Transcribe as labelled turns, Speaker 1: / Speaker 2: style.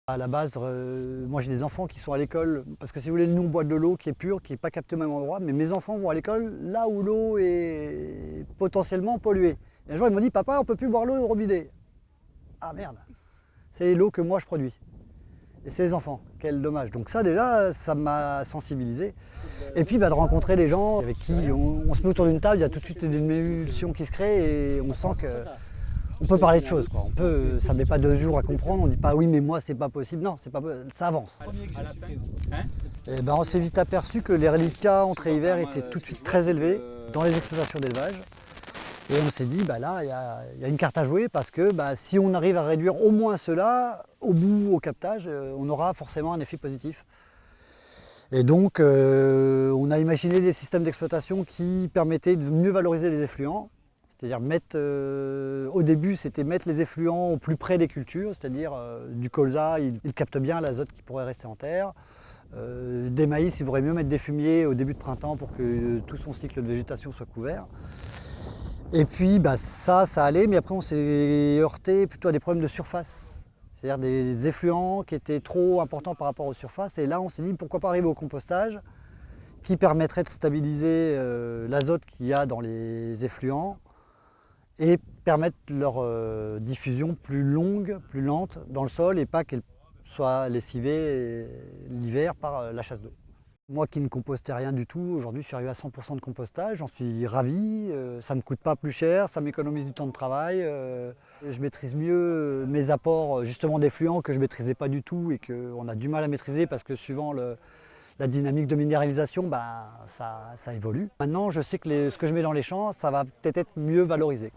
Speaker 1: À la base, moi j'ai des enfants qui sont à l'école, parce que si vous voulez, nous on boit de l'eau qui est pure, qui n'est pas captée au même endroit, mais mes enfants vont à l'école là où l'eau est potentiellement polluée. Et un jour ils m'ont dit, papa, on ne peut plus boire l'eau au robinet. Ah merde, c'est l'eau que moi je produis. Et c'est les enfants, quel dommage. Donc ça déjà, ça m'a sensibilisé. Et puis de rencontrer des gens avec qui on se met autour d'une table, il y a tout de suite une émulsion qui se crée et on sent que on peut parler de choses, quoi. Ça ne met pas 2 jours à comprendre, on ne dit pas oui mais moi c'est pas possible, non, c'est pas, ça avance. Et on s'est vite aperçu que les reliquats entrée et hiver étaient tout de suite très élevés dans les exploitations d'élevage. Et on s'est dit là il y a une carte à jouer parce que si on arrive à réduire au moins cela, au bout au captage, on aura forcément un effet positif. Et donc on a imaginé des systèmes d'exploitation qui permettaient de mieux valoriser les effluents. C'est-à-dire au début, c'était mettre les effluents au plus près des cultures, c'est-à-dire du colza, il capte bien l'azote qui pourrait rester en terre. Des maïs, il vaudrait mieux mettre des fumiers au début de printemps pour que tout son cycle de végétation soit couvert. Et puis ça allait, mais après on s'est heurté plutôt à des problèmes de surface. C'est-à-dire des effluents qui étaient trop importants par rapport aux surfaces. Et là, on s'est dit pourquoi pas arriver au compostage qui permettrait de stabiliser l'azote qu'il y a dans les effluents et permettre leur diffusion plus longue, plus lente dans le sol et pas qu'elle soit lessivée l'hiver par la chasse d'eau. Moi qui ne compostais rien du tout, aujourd'hui je suis arrivé à 100% de compostage, j'en suis ravi, ça ne me coûte pas plus cher, ça m'économise du temps de travail, je maîtrise mieux mes apports justement d'effluents que je ne maîtrisais pas du tout et qu'on a du mal à maîtriser parce que suivant la dynamique de minéralisation, ça évolue. Maintenant je sais que ce que je mets dans les champs, ça va peut-être être mieux valorisé.